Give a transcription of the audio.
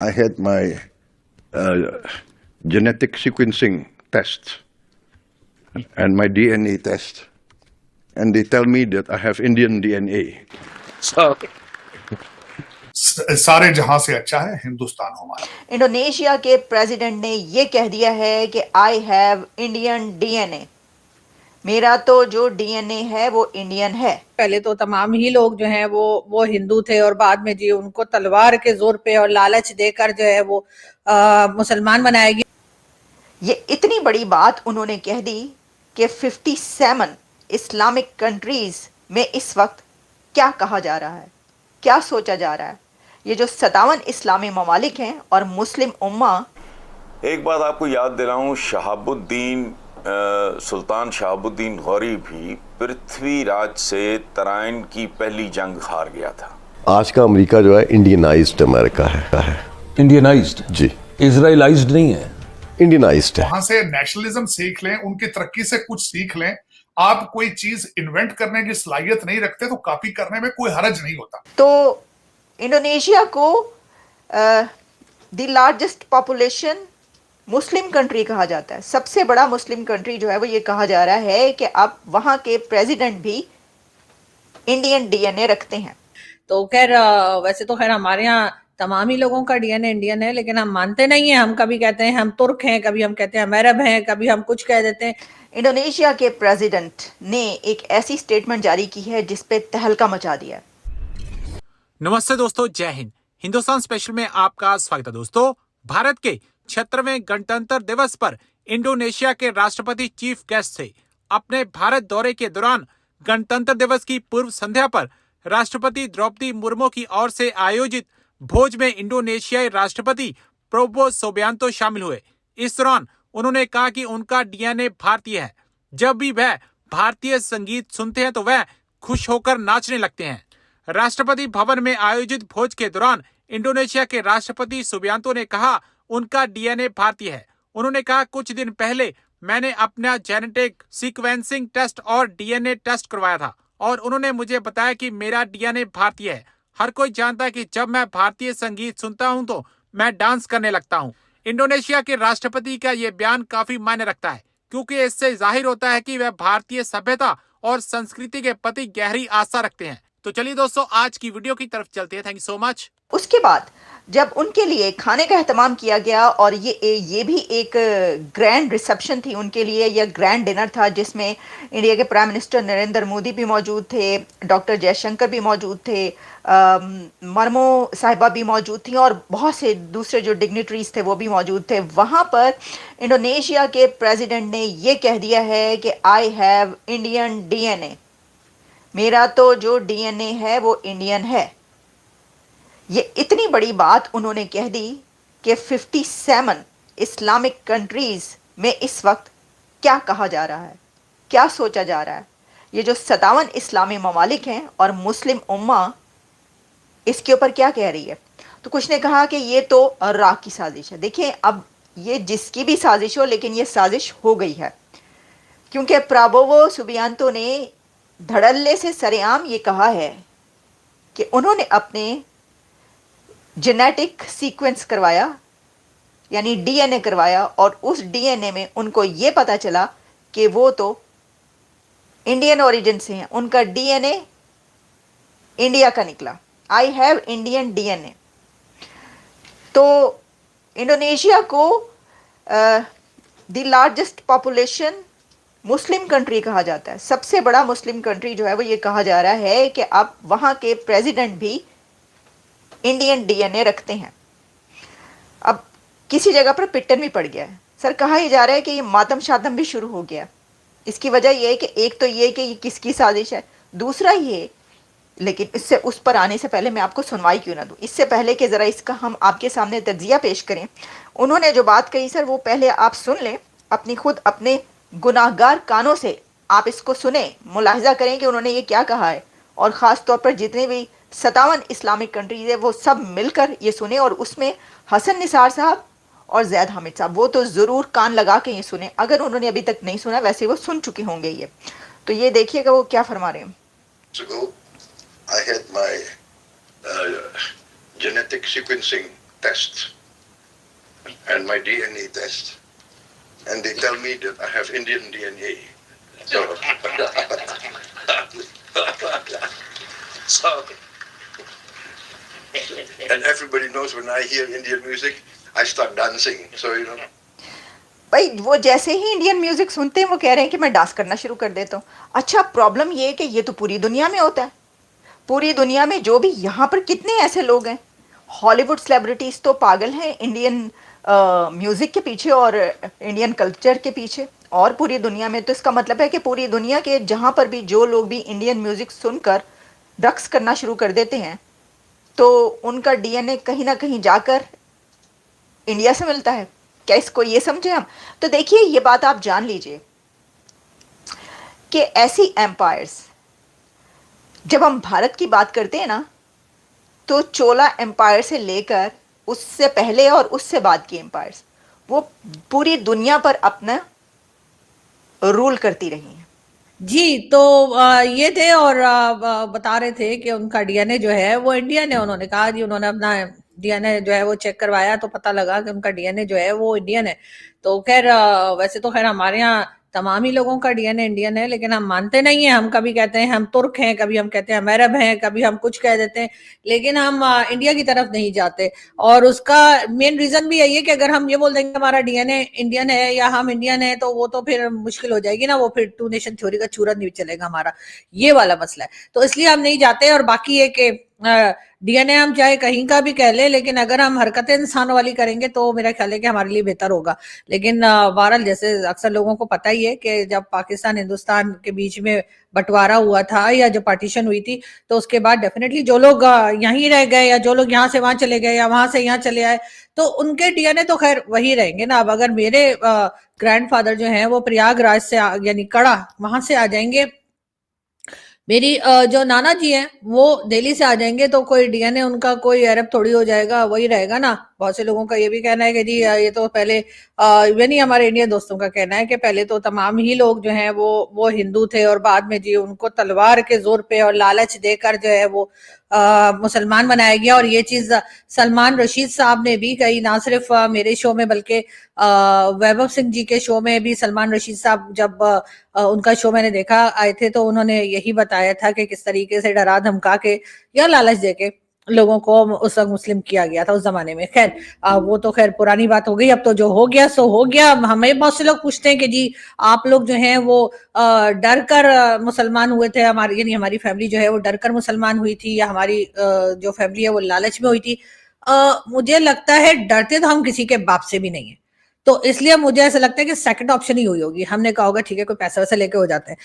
I had my genetic sequencing test and my DNA test, and they tell me that I have Indian DNA. So, सारे जहां से अच्छा है हिंदुस्तान हमारा। Indonesia के प्रेसिडेंट ने ये कह दिया है कि आई हैव इंडियन डीएनए, मेरा तो जो डीएनए है वो इंडियन है। पहले तो तमाम ही लोग जो हैं वो हिंदू थे और बाद में जी उनको तलवार के जोर पे और लालच देकर जो है वो मुसलमान बनाया गया। ये इतनी बड़ी बात उन्होंने कह दी कि 57 इस्लामिक कंट्रीज में इस वक्त क्या कहा जा रहा है, क्या सोचा जा रहा है। ये जो 57 इस्लामी ममालिक हैं और मुस्लिम उम्मा। एक बात आपको याद दिलाऊं, शहाबुद्दीन सुल्तान शहाबुद्दीन गौरी भी पृथ्वीराज से तराइन की पहली जंग हार गया था। आज का अमेरिका जो है इंडियनाइज्ड अमेरिका है। इंडियनाइज्ड जी, इजराइलाइज्ड नहीं है, इंडियनाइज्ड है। वहां से नेशनलिज्म सीख लें, उनकी तरक्की से कुछ सीख लें। आप कोई चीज इन्वेंट करने की सलाहियत नहीं रखते तो कॉपी करने में कोई हरज नहीं होता। तो इंडोनेशिया को the largest population Muslim country कहा जाता है। सबसे बड़ा मुस्लिम कंट्री जो है वो ये कहा जा रहा है कि अब वहाँ के प्रेसिडेंट भी इंडियन डीएनए रखते हैं। तो खैर वैसे तो खैर हमारे यहाँ तमाम ही लोगों का डीएनए इंडियन है, लेकिन हम मानते नहीं हैं। हम कभी कहते हैं हम तुर्क हैं, कभी हम कहते हैं हम अरब हैं, कभी हम कुछ कह देते हैं। इंडोनेशिया के प्रेसिडेंट ने एक ऐसी स्टेटमेंट जारी की है जिस पे तहलका मचा दिया। नमस्ते दोस्तों, जय हिंद। हिंदुस्तान स्पेशल में आपका स्वागत है। दोस्तों, भारत के 76वें गणतंत्र दिवस पर इंडोनेशिया के राष्ट्रपति चीफ गेस्ट थे। अपने भारत दौरे के दौरान गणतंत्र दिवस की पूर्व संध्या पर राष्ट्रपति द्रौपदी मुर्मू की ओर से आयोजित भोज में इंडोनेशियाई राष्ट्रपति प्रोबो सोबियांतो शामिल हुए। इस दौरान उन्होंने कहा कि उनका डीएनए भारतीय है। जब भी वह भारतीय संगीत सुनते हैं तो वह खुश होकर नाचने लगते हैं। राष्ट्रपति भवन में आयोजित भोज के दौरान इंडोनेशिया के राष्ट्रपति सुबियांतो ने कहा उनका डीएनए भारतीय है। उन्होंने कहा कुछ दिन पहले मैंने अपना जेनेटिक सीक्वेंसिंग टेस्ट और डीएनए टेस्ट करवाया था और उन्होंने मुझे बताया कि मेरा डीएनए भारतीय है। हर कोई जानता है कि जब मैं भारतीय संगीत सुनता हूं तो मैं डांस करने लगता हूं। इंडोनेशिया के राष्ट्रपति का ये बयान काफी मायने रखता है क्योंकि इससे जाहिर होता है कि वह भारतीय सभ्यता और संस्कृति के प्रति गहरी आस्था रखते हैं। तो चलिए दोस्तों, आज की वीडियो की तरफ चलते हैं। Thank you so much. उसके बाद जब उनके लिए खाने का एहतमाम किया गया और ये भी एक ग्रैंड रिसेप्शन थी उनके लिए, या ग्रैंड डिनर था जिसमें इंडिया के प्राइम मिनिस्टर नरेंद्र मोदी भी मौजूद थे, डॉक्टर जयशंकर भी मौजूद थे, मर्मो साहिबा भी मौजूद थी और बहुत से दूसरे जो डिग्निटरीज थे वो भी मौजूद थे। वहाँ पर इंडोनेशिया के प्रेसिडेंट ने ये कह दिया है कि आई हैव इंडियन डीएनए, मेरा तो जो डीएनए है वो इंडियन है। ये इतनी बड़ी बात उन्होंने कह दी कि 57 इस्लामिक कंट्रीज में इस वक्त क्या कहा जा रहा है, क्या सोचा जा रहा है। ये जो 57 इस्लामी ममालिक हैं और मुस्लिम उम्मा इसके ऊपर क्या कह रही है। तो कुछ ने कहा कि ये तो रा की साजिश है। देखिए, अब ये जिसकी भी साजिश हो, लेकिन ये साजिश हो गई है क्योंकि प्राबोवो सुबियांतो ने धड़ल्ले से सरेआम ये कहा है कि उन्होंने अपने जेनेटिक सीक्वेंस करवाया, यानी डीएनए करवाया, और उस डीएनए में उनको ये पता चला कि वो तो इंडियन ओरिजिन से हैं। उनका डीएनए इंडिया का निकला। I have Indian DNA. तो इंडोनेशिया को the largest population Muslim country कहा जाता है। सबसे बड़ा मुस्लिम कंट्री जो है वो ये कहा जा रहा है कि अब वहाँ के प्रेसिडेंट भी इंडियन डीएनए रखते हैं। अब किसी जगह पर पिटन भी पड़ गया है। सर, कहा यह जा रहा है कि ये मातम शातम भी शुरू हो गया। इसकी वजह यह है कि एक तो ये कि ये किसकी साजिश है, दूसरा ये, लेकिन इससे उस पर आने से पहले मैं आपको सुनवाई क्यों ना दूं, इससे पहले कि ज़रा इसका हम आपके सामने तज्जिया पेश करें। उन्होंने जो बात कही सर वो पहले आप सुन लें, अपनी खुद अपने गुनाहगार कानों से आप इसको सुने, मुलाहिजा करें कि उन्होंने ये क्या कहा है। और ख़ास तौर पर जितने भी 57 इस्लामिक कंट्रीज है वो सब मिलकर ये सुने, और उसमें हसन निसार साहब और जैद हामिद साहब वो तो ज़रूर कान लगा के ये सुने। अगर उन्होंने अभी तक नहीं सुना, वैसे वो सुन चुके होंगे ये। तो ये देखिएगा वो क्या फरमा रहे हैं। I had my genetic sequencing test and my DNA test, and they tell me that I have Indian DNA. So, so, and everybody knows when I hear Indian music, I start dancing. So you know. भाई वो जैसे ही Indian music सुनते हैं वो कह रहे हैं कि मैं डांस करना शुरू कर देता हूँ। अच्छा, प्रॉब्लम ये है कि ये तो पूरी दुनिया में होता है। पूरी दुनिया में जो भी यहाँ पर कितने ऐसे लोग हैं, हॉलीवुड सेलिब्रिटीज तो पागल हैं इंडियन म्यूजिक के पीछे और इंडियन कल्चर के पीछे, और पूरी दुनिया में। तो इसका मतलब है कि पूरी दुनिया के जहाँ पर भी जो लोग भी इंडियन म्यूजिक सुनकर रक्स करना शुरू कर देते हैं तो उनका डीएनए कहीं ना कहीं जाकर इंडिया से मिलता है। क्या इसको ये समझे हम? तो देखिए, ये बात आप जान लीजिए कि ऐसी एम्पायर्स, जब हम भारत की बात करते हैं ना, तो चोला एम्पायर से लेकर उससे पहले और उससे बाद की एम्पायर्स वो पूरी दुनिया पर अपना रूल करती रही हैं। जी, तो ये थे और बता रहे थे कि उनका डीएनए जो है वो इंडियन है। उन्होंने कहा जी, उन्होंने अपना डीएनए जो है वो चेक करवाया तो पता लगा कि उनका डीएनए जो है वो इंडियन है। तो खैर वैसे तो खैर हमारे यहाँ तमाम ही लोगों का डीएनए इंडियन है, लेकिन हम मानते नहीं है। हम कभी कहते हैं हम तुर्क हैं, कभी हम कहते हैं हम अरब हैं, कभी हम कुछ कह देते हैं, लेकिन हम इंडिया की तरफ नहीं जाते। और उसका मेन रीजन भी यही है कि अगर हम ये बोल देंगे हमारा डीएनए इंडियन है या हम इंडियन है तो वो तो फिर मुश्किल हो जाएगी ना, वो फिर टू नेशन थ्योरी का चूरन नहीं चलेगा हमारा, ये वाला मसला है। तो इसलिए हम नहीं जाते। और बाकी ये कि डीएनए हम चाहे कहीं का भी कह ले, लेकिन अगर हम हरकतें इंसान वाली करेंगे तो मेरा ख्याल है कि हमारे लिए बेहतर होगा। लेकिन बहरहाल जैसे अक्सर लोगों को पता ही है कि जब पाकिस्तान हिंदुस्तान के बीच में बंटवारा हुआ था या जो पार्टीशन हुई थी, तो उसके बाद डेफिनेटली जो लोग यहीं रह गए या जो लोग यहाँ से वहां चले गए या वहां से यहाँ चले आए, तो उनके डीएनए तो खैर वही रहेंगे ना। अब अगर मेरे ग्रैंडफादर जो हैं वो प्रयागराज से यानी कड़ा वहां से आ जाएंगे, मेरी जो नाना जी हैं वो दिल्ली से आ जाएंगे, तो कोई डीएनए उनका कोई अरब थोड़ी हो जाएगा, वही रहेगा ना। बहुत से लोगों का ये भी कहना है कि जी ये तो पहले ये नहीं, हमारे इंडियन दोस्तों का कहना है कि पहले तो तमाम ही लोग जो हैं वो हिंदू थे और बाद में जी उनको तलवार के जोर पे और लालच देकर जो है वो मुसलमान बनाया गया। और ये चीज सलमान रशीद साहब ने भी कही, ना सिर्फ मेरे शो में बल्कि वैभव सिंह जी के शो में भी सलमान रशीद साहब जब उनका शो मैंने देखा आए थे तो उन्होंने यही बताया था कि किस तरीके से डरा धमका के या लालच देके लोगों को उस वक्त मुस्लिम किया गया था उस जमाने में। खैर वो तो खैर पुरानी बात हो गई, अब तो जो हो गया सो हो गया। हमें बहुत से लोग पूछते हैं कि जी आप लोग जो हैं वो डर कर मुसलमान हुए थे, हमारी यानी हमारी फैमिली जो है वो डर कर मुसलमान हुई थी या हमारी जो फैमिली है वो लालच में हुई थी। मुझे लगता है डरते तो हम किसी के बाप से भी नहीं है, तो इसलिए मुझे ऐसा लगता है कि सेकंड ऑप्शन ही हुई होगी। हमने कहा होगा ठीक है कोई पैसा वैसा लेके हो जाते हैं,